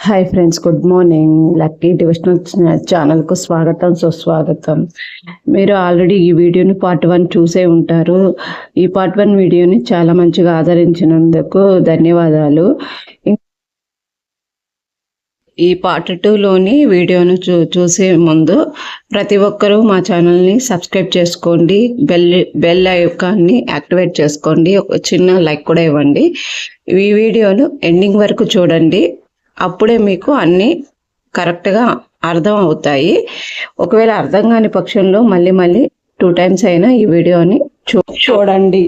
Hi friends, good morning. Lucky devotional ఛానల్కు స్వాగతం, సుస్వాగతం. మీరు ఆల్రెడీ ఈ వీడియోని పార్ట్ 1 చూసే ఉంటారు. ఈ పార్ట్ 1 వీడియోని చాలా మంచిగా ఆదరించినందుకు ధన్యవాదాలు. ఈ పార్ట్ 2లోని వీడియోను చూసే ముందు ప్రతి ఒక్కరూ మా ఛానల్ని సబ్స్క్రైబ్ చేసుకోండి, బెల్ ఐకాన్ని యాక్టివేట్ చేసుకోండి, ఒక చిన్న లైక్ కూడా ఇవ్వండి. ఈ వీడియోను ఎండింగ్ వరకు చూడండి, అప్పుడే మీకు అన్నీ కరెక్ట్గా అర్థం అవుతాయి. ఒకవేళ అర్థం కాని పక్షంలో మళ్ళీ 2 times అయినా ఈ వీడియోని చూడండి.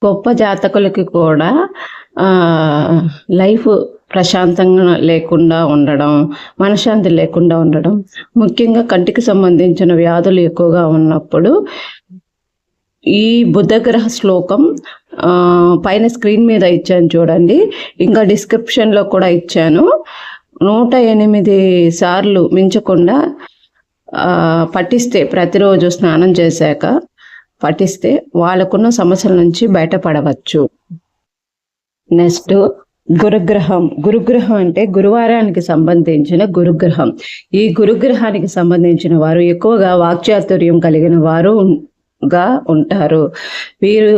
గొప్ప జాతకులకి కూడా లైఫ్ ప్రశాంతంగా లేకుండా ఉండడం, మనశ్శాంతి లేకుండా ఉండడం, ముఖ్యంగా కంటికి సంబంధించిన వ్యాధులు ఎక్కువగా ఉన్నప్పుడు ఈ బుధగ్రహ శ్లోకం పైన స్క్రీన్ మీద ఇచ్చాను చూడండి, ఇంకా డిస్క్రిప్షన్లో కూడా ఇచ్చాను. 108 సార్లు మించకుండా పఠిస్తే, ప్రతిరోజు స్నానం చేశాక పఠిస్తే వాళ్ళకున్న సమస్యల నుంచి బయటపడవచ్చు. నెక్స్ట్ గురుగ్రహం అంటే గురువారానికి సంబంధించిన గురుగ్రహం. ఈ గురుగ్రహానికి సంబంధించిన వారు ఎక్కువగా వాక్చాతుర్యం కలిగిన వారుగా ఉంటారు. వీరు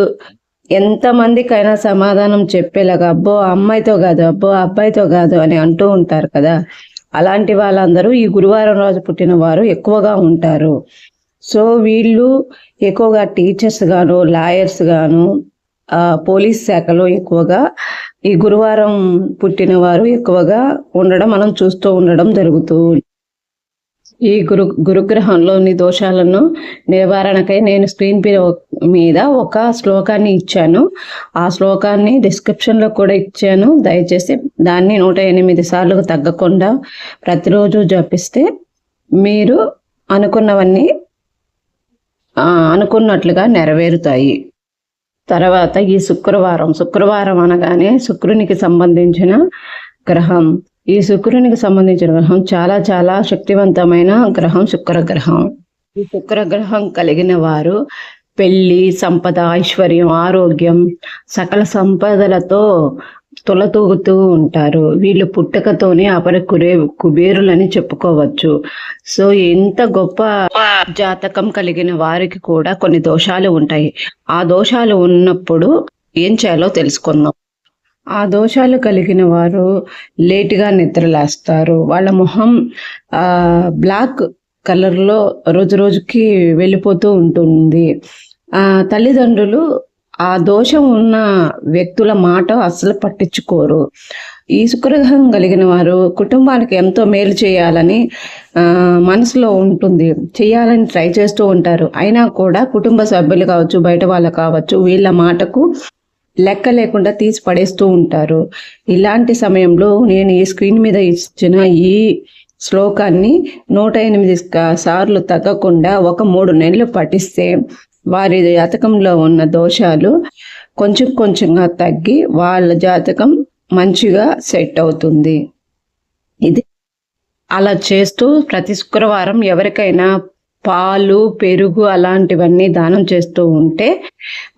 ఎంతమందికైనా సమాధానం చెప్పేలాగా అబ్బో అమ్మాయితో కాదు, అబ్బో అబ్బాయితో కాదు అని అంటూ ఉంటారు కదా, అలాంటి వాళ్ళందరూ ఈ గురువారం రోజు పుట్టిన వారు ఎక్కువగా ఉంటారు. సో వీళ్ళు ఎక్కువగా టీచర్స్ గాను, లాయర్స్ గాను, పోలీస్ శాఖలో ఎక్కువగా ఈ గురువారం పుట్టిన వారు ఎక్కువగా ఉండడం మనం చూస్తూ ఉండడం జరుగుతూ. ఈ గురుగ్రహంలోని దోషాలను నివారణకై నేను స్క్రీన్ మీద ఒక శ్లోకాన్ని ఇచ్చాను. ఆ శ్లోకాన్ని డిస్క్రిప్షన్లో కూడా ఇచ్చాను. దయచేసి దాన్ని 108 సార్లు తగ్గకుండా ప్రతిరోజు జపిస్తే మీరు అనుకున్నవన్నీ అనుకున్నట్లుగా నెరవేరుతాయి. తర్వాత ఈ శుక్రవారం అనగానే శుక్రునికి సంబంధించిన గ్రహం. ఈ శుక్రునికి సంబంధించిన గ్రహం చాలా చాలా శక్తివంతమైన గ్రహం శుక్రగ్రహం. ఈ శుక్రగ్రహం కలిగిన వారు పెళ్లి, సంపద, ఐశ్వర్యం, ఆరోగ్యం, సకల సంపదలతో తొలతూగుతూ ఉంటారు. వీళ్ళు పుట్టుకతోనే కుబేరులని చెప్పుకోవచ్చు. సో ఎంత గొప్ప జాతకం కలిగిన వారికి కూడా కొన్ని దోషాలు ఉంటాయి. ఆ దోషాలు ఉన్నప్పుడు ఏం చేయాలో తెలుసుకుందాం. ఆ దోషాలు కలిగిన వారు లేటుగా నిద్రలేస్తారు. వాళ్ళ మొహం బ్లాక్ కలర్లో రోజు రోజుకి వెళ్ళిపోతూ ఉంటుంది. తల్లిదండ్రులు ఆ దోషం ఉన్న వ్యక్తుల మాట అస్సలు పట్టించుకోరు. ఈ శుక్రగ్రహం కలిగిన వారు కుటుంబానికి ఎంతో మేలు చేయాలని మనసులో ఉంటుంది, చేయాలని ట్రై చేస్తూ ఉంటారు. అయినా కూడా కుటుంబ సభ్యులు కావచ్చు, బయట వాళ్ళు కావచ్చు, వీళ్ళ మాటకు లెక్క లేకుండా తీసి పడేస్తూ ఉంటారు. ఇలాంటి సమయంలో నేను ఈ స్క్రీన్ మీద ఇచ్చిన ఈ శ్లోకాన్ని 108 సార్లు తగ్గకుండా ఒక 3 నెలలు పఠిస్తే వారి జాతకంలో ఉన్న దోషాలు కొంచెం కొంచెంగా తగ్గి వాళ్ళ జాతకం మంచిగా సెట్ అవుతుంది. ఇది అలా చేస్తూ ప్రతి శుక్రవారం ఎవరికైనా పాలు, పెరుగు అలాంటివన్నీ దానం చేస్తూ ఉంటే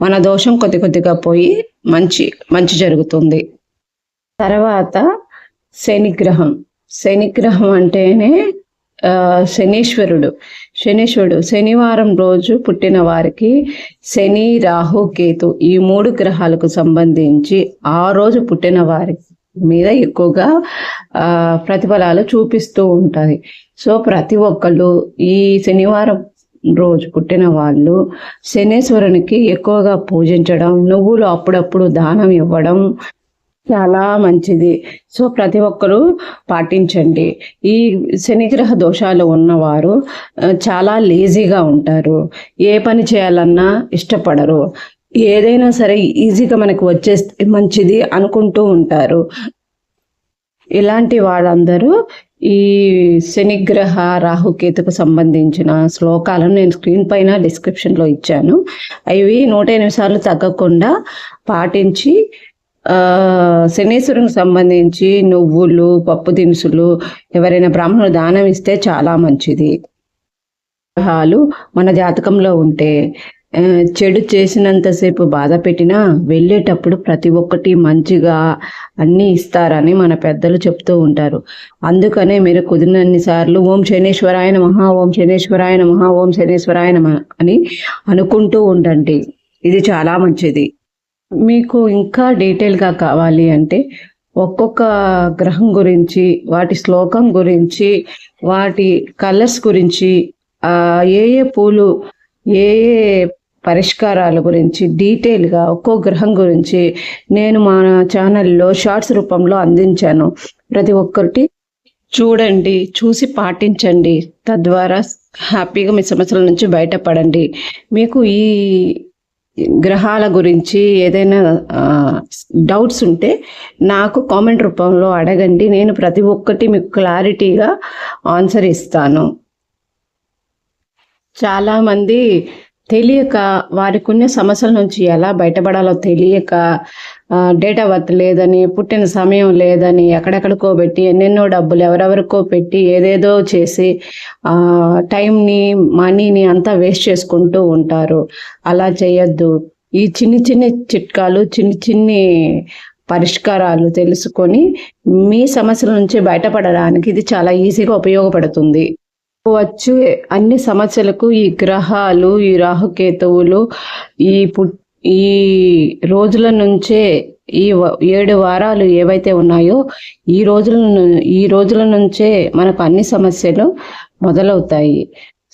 మన దోషం కొద్దిగా పోయి మంచి జరుగుతుంది. తర్వాత శనిగ్రహం అంటేనే శనీశ్వరుడు. శనివారం రోజు పుట్టిన వారికి శని, రాహు, కేతు ఈ 3 గ్రహాలకు సంబంధించి ఆ రోజు పుట్టిన వారి మీద ఎక్కువగా ప్రతిఫలాలు చూపిస్తూ ఉంటుంది. సో ప్రతి ఒక్కళ్ళు ఈ శనివారం రోజు పుట్టిన వాళ్ళు శనీశ్వరునికి ఎక్కువగా పూజించడం, నువ్వులు అప్పుడప్పుడు దానం ఇవ్వడం చాలా మంచిది. సో ప్రతి ఒక్కరూ పాటించండి. ఈ శనిగ్రహ దోషాలు ఉన్నవారు చాలా లేజీగా ఉంటారు, ఏ పని చేయాలన్నా ఇష్టపడరు, ఏదైనా సరే ఈజీగా మనకు వచ్చేస్తే మంచిది అనుకుంటూ ఉంటారు. ఇలాంటి వాళ్ళందరూ ఈ శనిగ్రహ, రాహుకేతుకు సంబంధించిన శ్లోకాలను నేను స్క్రీన్ పైన డిస్క్రిప్షన్లో ఇచ్చాను. అవి 108 సార్లు తగ్గకుండా పాటించి శనీశ్వరునికి సంబంధించి నువ్వులు, పప్పు దినుసులు ఎవరైనా బ్రాహ్మణులు దానం ఇస్తే చాలా మంచిది. గ్రహాలు మన జాతకంలో ఉంటే చెడు చేసినంతసేపు బాధ పెట్టినా వెళ్ళేటప్పుడు ప్రతి ఒక్కటి మంచిగా అన్నీ ఇస్తారని మన పెద్దలు చెప్తూ ఉంటారు. అందుకనే మీరు కుదిరినన్ని సార్లు ఓం శనేశ్వరాయ నమః, ఓం శనేశ్వరాయ నమః, ఓం శనేశ్వరాయ నమః అని అనుకుంటూ ఉండండి. ఇది చాలా మంచిది. మీకు ఇంకా డీటెయిల్గా కావాలి అంటే ఒక్కొక్క గ్రహం గురించి, వాటి శ్లోకం గురించి, వాటి కలర్స్ గురించి, ఏ ఏ పూలు, ఏ ఏ పరిష్కారాల గురించి డీటెయిల్గా ఒక్కో గ్రహం గురించి నేను మా ఛానల్లో షార్ట్స్ రూపంలో అందించాను. ప్రతి ఒక్కటి చూడండి, చూసి పాటించండి. తద్వారా హ్యాపీగా మీ సమస్యల నుంచి బయటపడండి. మీకు ఈ గ్రహాల గురించి ఏదైనా డౌట్స్ ఉంటే నాకు కామెంట్ రూపంలో అడగండి. నేను ప్రతి ఒక్కటి మీకు క్లారిటీగా ఆన్సర్ ఇస్తాను. చాలామంది తెలియక వారికి ఉన్న సమస్యల నుంచి ఎలా బయటపడాలో తెలియక డేట్ ఆఫ్ బర్త్ లేదని, పుట్టిన సమయం లేదని, ఎక్కడెక్కడికో పెట్టి ఎన్నెన్నో డబ్బులు ఎవరెవరికో పెట్టి ఏదేదో చేసి టైంని, మనీని అంతా వేస్ట్ చేసుకుంటూ ఉంటారు. అలా చేయొద్దు. ఈ చిన్ని చిన్ని చిట్కాలు, చిన్ని పరిష్కారాలు తెలుసుకొని మీ సమస్యల నుంచి బయటపడడానికి ఇది చాలా ఈజీగా ఉపయోగపడుతుంది. వచ్చే అన్ని సమస్యలకు ఈ గ్రహాలు, ఈ రాహుకేతువులు ఈ రోజుల నుంచే, ఈ 7 వారాలు ఏవైతే ఉన్నాయో ఈ రోజుల నుంచే మనకు అన్ని సమస్యలు మొదలవుతాయి.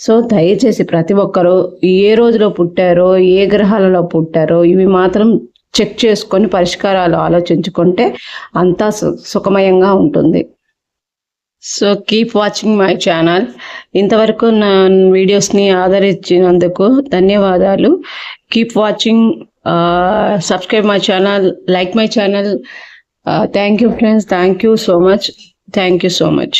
సో దయచేసి ప్రతి ఒక్కరూ ఏ రోజులో పుట్టారో, ఏ గ్రహాలలో పుట్టారో ఇవి మాత్రం చెక్ చేసుకొని పరిష్కారాలు ఆలోచించుకుంటే అంతా సుఖమయంగా ఉంటుంది. So keep watching my channel. ఇంతవరకు నా వీడియోస్ని ఆదరించినందుకు ధన్యవాదాలు. Keep watching, subscribe my channel, like my channel. Thank you friends. Thank you so much.